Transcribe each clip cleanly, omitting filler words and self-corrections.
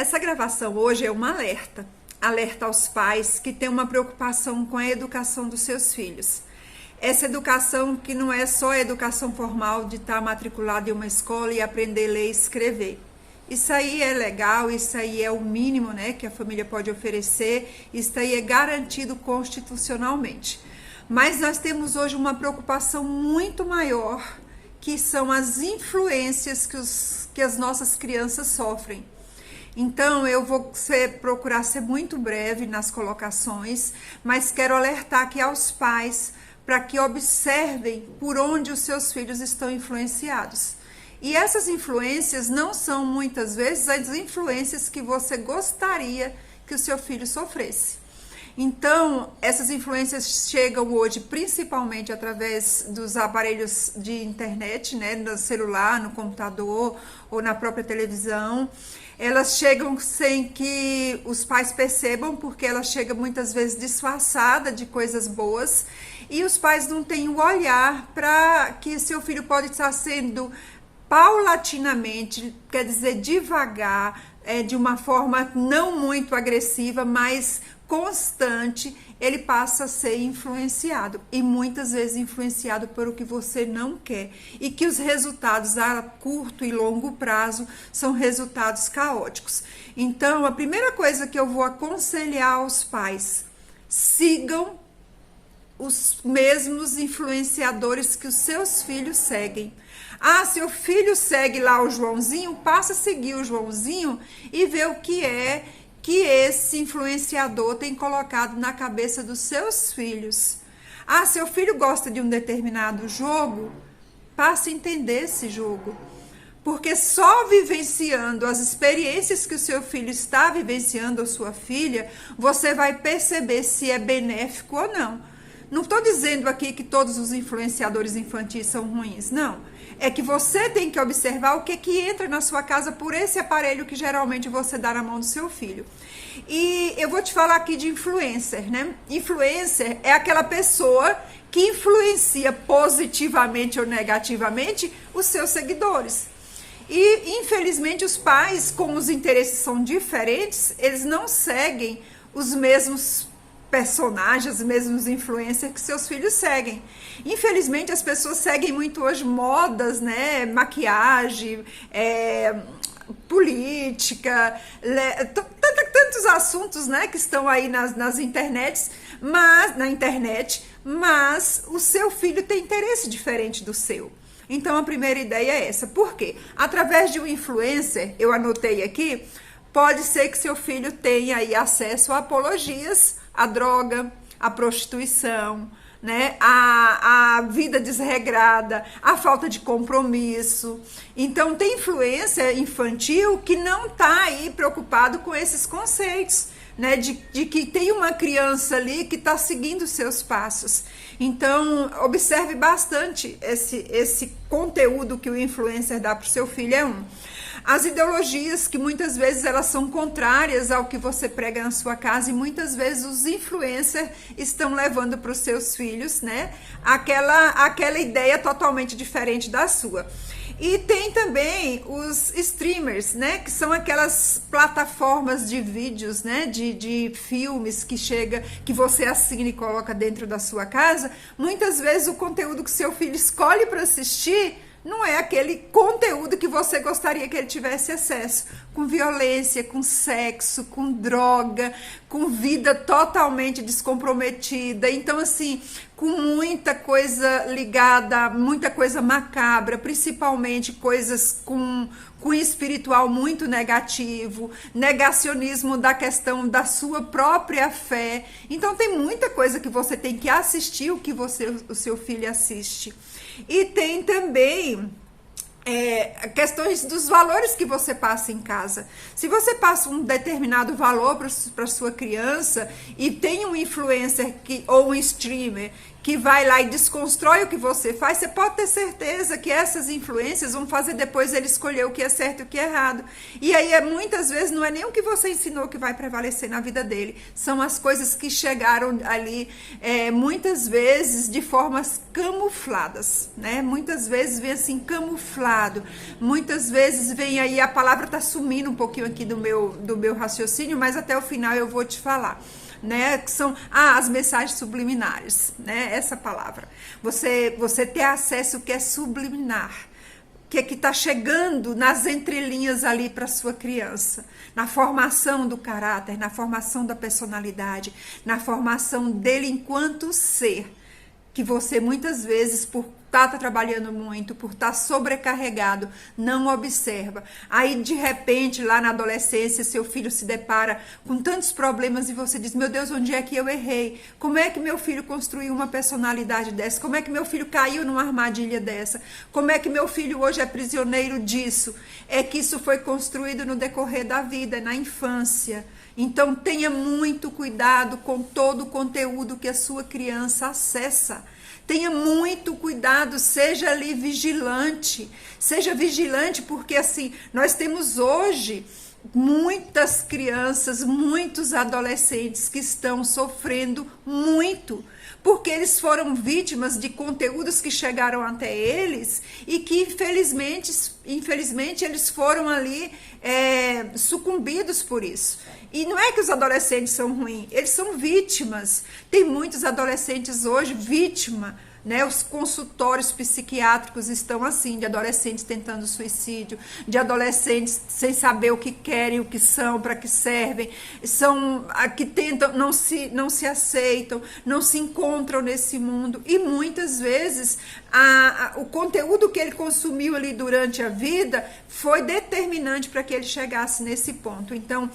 Essa gravação hoje é um alerta aos pais que têm uma preocupação com a educação dos seus filhos. Essa educação que não é só a educação formal de estar matriculado em uma escola e aprender a ler e escrever. Isso aí é legal, isso aí é o mínimo, né, que a família pode oferecer, isso aí é garantido constitucionalmente. Mas nós temos hoje uma preocupação muito maior, que são as influências que as nossas crianças sofrem. Então, eu vou procurar ser muito breve nas colocações, mas quero alertar aqui aos pais para que observem por onde os seus filhos estão influenciados. E essas influências não são muitas vezes as influências que você gostaria que o seu filho sofresse. Então, essas influências chegam hoje principalmente através dos aparelhos de internet, né, no celular, no computador ou na própria televisão. Elas chegam sem que os pais percebam, porque elas chegam muitas vezes disfarçada de coisas boas, e os pais não têm o olhar para que seu filho pode estar sendo paulatinamente, quer dizer, devagar, de uma forma não muito agressiva, mas constante, ele passa a ser influenciado, e muitas vezes influenciado por o que você não quer, e que os resultados a curto e longo prazo são resultados caóticos. Então, a primeira coisa que eu vou aconselhar aos pais: sigam os mesmos influenciadores que os seus filhos seguem. Ah, seu filho segue lá o Joãozinho, passa a seguir o Joãozinho e ver o que é que esse influenciador tem colocado na cabeça dos seus filhos. Ah, seu filho gosta de um determinado jogo, passe a entender esse jogo. Porque só vivenciando as experiências que o seu filho está vivenciando, ou sua filha, você vai perceber se é benéfico ou não. Não estou dizendo aqui que todos os influenciadores infantis são ruins, não. É que você tem que observar o que entra na sua casa por esse aparelho que geralmente você dá na mão do seu filho. E eu vou te falar aqui de influencer, né? Influencer é aquela pessoa que influencia positivamente ou negativamente os seus seguidores. E, infelizmente, os pais, como os interesses são diferentes, eles não seguem os mesmos personagens, os mesmos influencers que seus filhos seguem. Infelizmente, as pessoas seguem muito hoje modas, né? Maquiagem, política, tantos assuntos, né, que estão aí na internet, mas o seu filho tem interesse diferente do seu. Então, a primeira ideia é essa. Por quê? Através de um influencer, eu anotei aqui, pode ser que seu filho tenha aí acesso a apologias à droga, à prostituição, né? A vida desregrada, a falta de compromisso. Então, tem influência infantil que não está aí preocupado com esses conceitos, né? De que tem uma criança ali que está seguindo seus passos. Então, observe bastante esse conteúdo que o influencer dá para o seu filho. As ideologias, que muitas vezes elas são contrárias ao que você prega na sua casa, e muitas vezes os influencers estão levando para os seus filhos, né, aquela ideia totalmente diferente da sua. E tem também os streamers, né, que são aquelas plataformas de vídeos, né, de filmes que você assina e coloca dentro da sua casa. Muitas vezes o conteúdo que seu filho escolhe para assistir não é aquele conteúdo que você gostaria que ele tivesse acesso, com violência, com sexo, com droga, com vida totalmente descomprometida. Então, assim, com muita coisa ligada, muita coisa macabra, principalmente coisas com espiritual muito negativo, negacionismo da questão da sua própria fé. Então, tem muita coisa que você tem que assistir o que o seu filho assiste. E tem também questões dos valores que você passa em casa. Se você passa um determinado valor para sua criança e tem um influencer ou um streamer que vai lá e desconstrói o que você faz, você pode ter certeza que essas influências vão fazer depois ele escolher o que é certo e o que é errado. E aí, muitas vezes, não é nem o que você ensinou que vai prevalecer na vida dele, são as coisas que chegaram ali, muitas vezes, de formas camufladas, né? Muitas vezes vem assim, camuflado. Muitas vezes vem aí, a palavra tá sumindo um pouquinho aqui do meu raciocínio, mas até o final eu vou te falar. Né, que são as mensagens subliminares, né, essa palavra. Você ter acesso ao que é subliminar, que está chegando nas entrelinhas ali para sua criança, na formação do caráter, na formação da personalidade, na formação dele enquanto ser, que você muitas vezes, por estar trabalhando muito, por estar sobrecarregado, não observa. Aí, de repente, lá na adolescência, seu filho se depara com tantos problemas e você diz, meu Deus, onde é que eu errei? Como é que meu filho construiu uma personalidade dessa? Como é que meu filho caiu numa armadilha dessa? Como é que meu filho hoje é prisioneiro disso? É que isso foi construído no decorrer da vida, na infância. Então, tenha muito cuidado com todo o conteúdo que a sua criança acessa. Tenha muito cuidado, seja ali vigilante. Seja vigilante porque, assim, nós temos hoje muitas crianças, muitos adolescentes que estão sofrendo muito, porque eles foram vítimas de conteúdos que chegaram até eles e que, infelizmente eles foram ali sucumbidos por isso. E não é que os adolescentes são ruins, eles são vítimas. Tem muitos adolescentes hoje vítima, né? Os consultórios psiquiátricos estão assim, de adolescentes tentando suicídio, de adolescentes sem saber o que querem, o que são, para que servem, são que tentam, não se aceitam, não se encontram nesse mundo. E muitas vezes o conteúdo que ele consumiu ali durante a vida foi determinante para que ele chegasse nesse ponto. Então,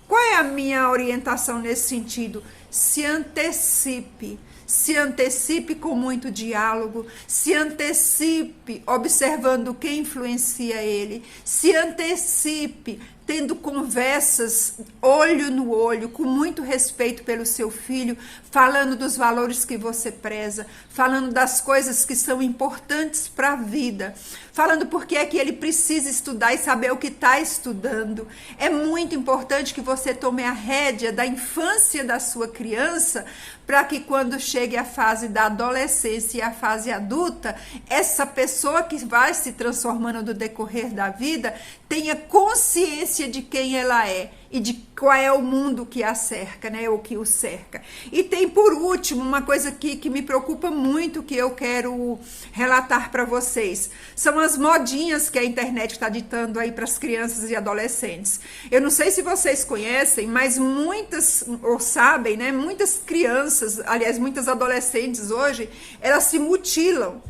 qual é a minha orientação nesse sentido? Se antecipe. Se antecipe com muito diálogo, se antecipe observando quem influencia ele, se antecipe tendo conversas olho no olho, com muito respeito pelo seu filho, falando dos valores que você preza, falando das coisas que são importantes para a vida, falando por que é que ele precisa estudar e saber o que está estudando. É muito importante que você tome a rédea da infância da sua criança, para que quando chegue a fase da adolescência e a fase adulta, essa pessoa que vai se transformando no decorrer da vida tenha consciência de quem ela é e de qual é o mundo que a cerca, né, ou que o cerca. E tem, por último, uma coisa que me preocupa muito, que eu quero relatar para vocês. São as modinhas que a internet está ditando aí para as crianças e adolescentes. Eu não sei se vocês conhecem, mas muitas, ou sabem, né, muitas crianças, aliás, muitas adolescentes hoje, elas se mutilam.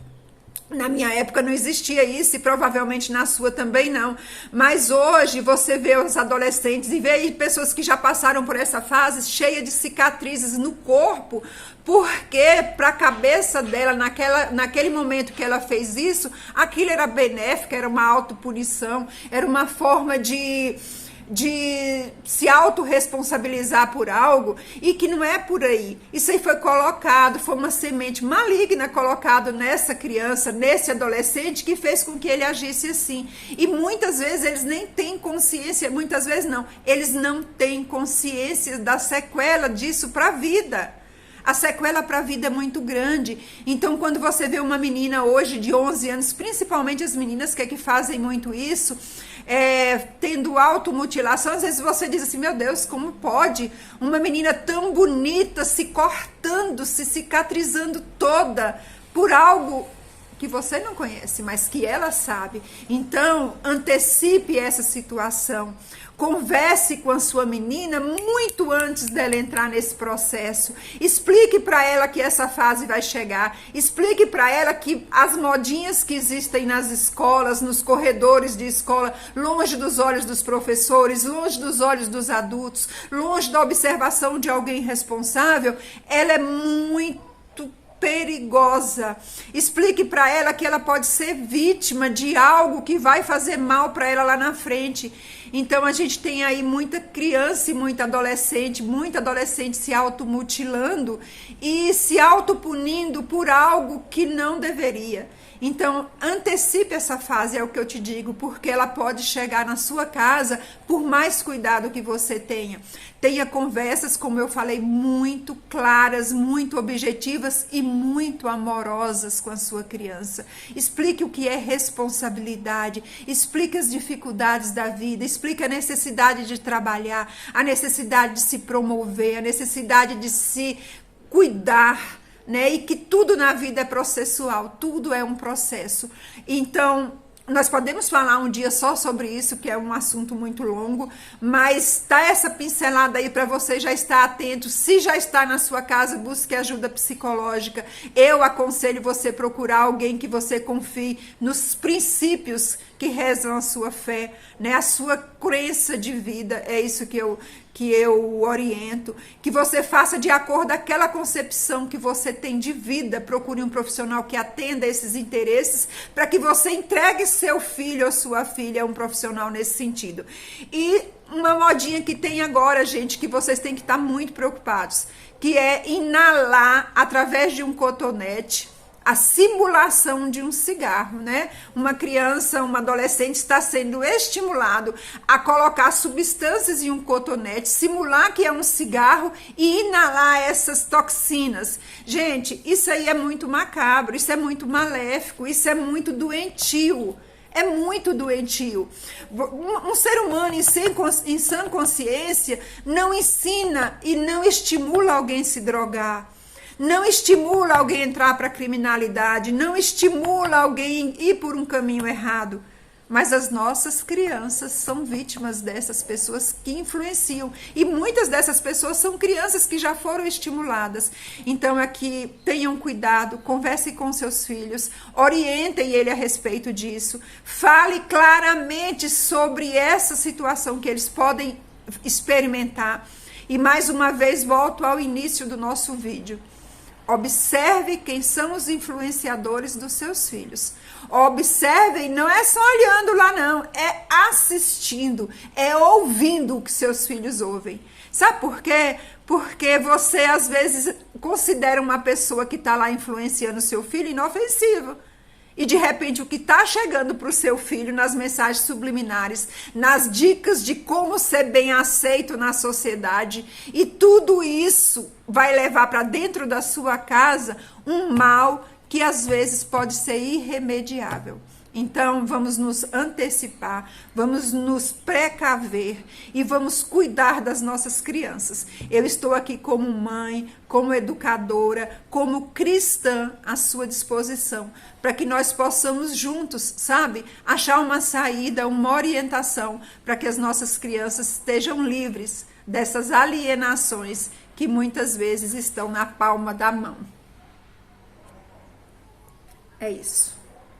Na minha época não existia isso e provavelmente na sua também não. Mas hoje você vê os adolescentes e vê pessoas que já passaram por essa fase cheia de cicatrizes no corpo, porque para a cabeça dela, naquele momento que ela fez isso, aquilo era benéfico, era uma autopunição, era uma forma de se autorresponsabilizar por algo, e que não é por aí. Isso aí foi colocado, foi uma semente maligna colocada nessa criança, nesse adolescente, que fez com que ele agisse assim. E muitas vezes eles nem têm consciência, muitas vezes não, eles não têm consciência da sequela disso para a vida. A sequela para a vida é muito grande. Então, quando você vê uma menina hoje de 11 anos, principalmente as meninas que fazem muito isso, tendo automutilação, às vezes você diz assim, meu Deus, como pode uma menina tão bonita se cortando, se cicatrizando toda por algo que você não conhece, mas que ela sabe. Então, antecipe essa situação. Converse com a sua menina muito antes dela entrar nesse processo. Explique para ela que essa fase vai chegar. Explique para ela que as modinhas que existem nas escolas, nos corredores de escola, longe dos olhos dos professores, longe dos olhos dos adultos, longe da observação de alguém responsável, ela é muito perigosa. Explique para ela que ela pode ser vítima de algo que vai fazer mal para ela lá na frente. Então a gente tem aí muita criança e muita adolescente se automutilando e se autopunindo por algo que não deveria. Então, antecipe essa fase, é o que eu te digo, porque ela pode chegar na sua casa por mais cuidado que você tenha. Tenha conversas, como eu falei, muito claras, muito objetivas e muito amorosas com a sua criança. Explique o que é responsabilidade, explique as dificuldades da vida, explique a necessidade de trabalhar, a necessidade de se promover, a necessidade de se cuidar, né? E que tudo na vida é processual, tudo é um processo. Então, nós podemos falar um dia só sobre isso, que é um assunto muito longo, mas tá essa pincelada aí para você já estar atento. Se já está na sua casa, busque ajuda psicológica. Eu aconselho você procurar alguém que você confie nos princípios que rezam a sua fé, né? A sua crença de vida. É isso que eu oriento, que você faça de acordo com aquela concepção que você tem de vida. Procure um profissional que atenda esses interesses para que você entregue seu filho ou sua filha a um profissional nesse sentido. E uma modinha que tem agora, gente, que vocês têm que estar muito preocupados, que é inalar através de um cotonete a simulação de um cigarro, né? Uma criança, um adolescente está sendo estimulado a colocar substâncias em um cotonete, simular que é um cigarro e inalar essas toxinas. Gente, isso aí é muito macabro, isso é muito maléfico, isso é muito doentio. É muito doentio. Um ser humano em sã consciência não ensina e não estimula alguém a se drogar. Não estimula alguém a entrar para a criminalidade, não estimula alguém a ir por um caminho errado. Mas as nossas crianças são vítimas dessas pessoas que influenciam. E muitas dessas pessoas são crianças que já foram estimuladas. Então aqui tenham cuidado, converse com seus filhos, orientem ele a respeito disso. Fale claramente sobre essa situação que eles podem experimentar. E mais uma vez volto ao início do nosso vídeo. Observe quem são os influenciadores dos seus filhos. Observem, não é só olhando lá não, é assistindo, é ouvindo o que seus filhos ouvem. Sabe por quê? Porque você às vezes considera uma pessoa que está lá influenciando seu filho inofensiva. E de repente o que está chegando para o seu filho nas mensagens subliminares, nas dicas de como ser bem aceito na sociedade, e tudo isso vai levar para dentro da sua casa um mal que às vezes pode ser irremediável. Então vamos nos antecipar, vamos nos precaver e vamos cuidar das nossas crianças. Eu estou aqui como mãe, como educadora, como cristã à sua disposição, para que nós possamos juntos, sabe, achar uma saída, uma orientação, para que as nossas crianças estejam livres dessas alienações que muitas vezes estão na palma da mão. É isso.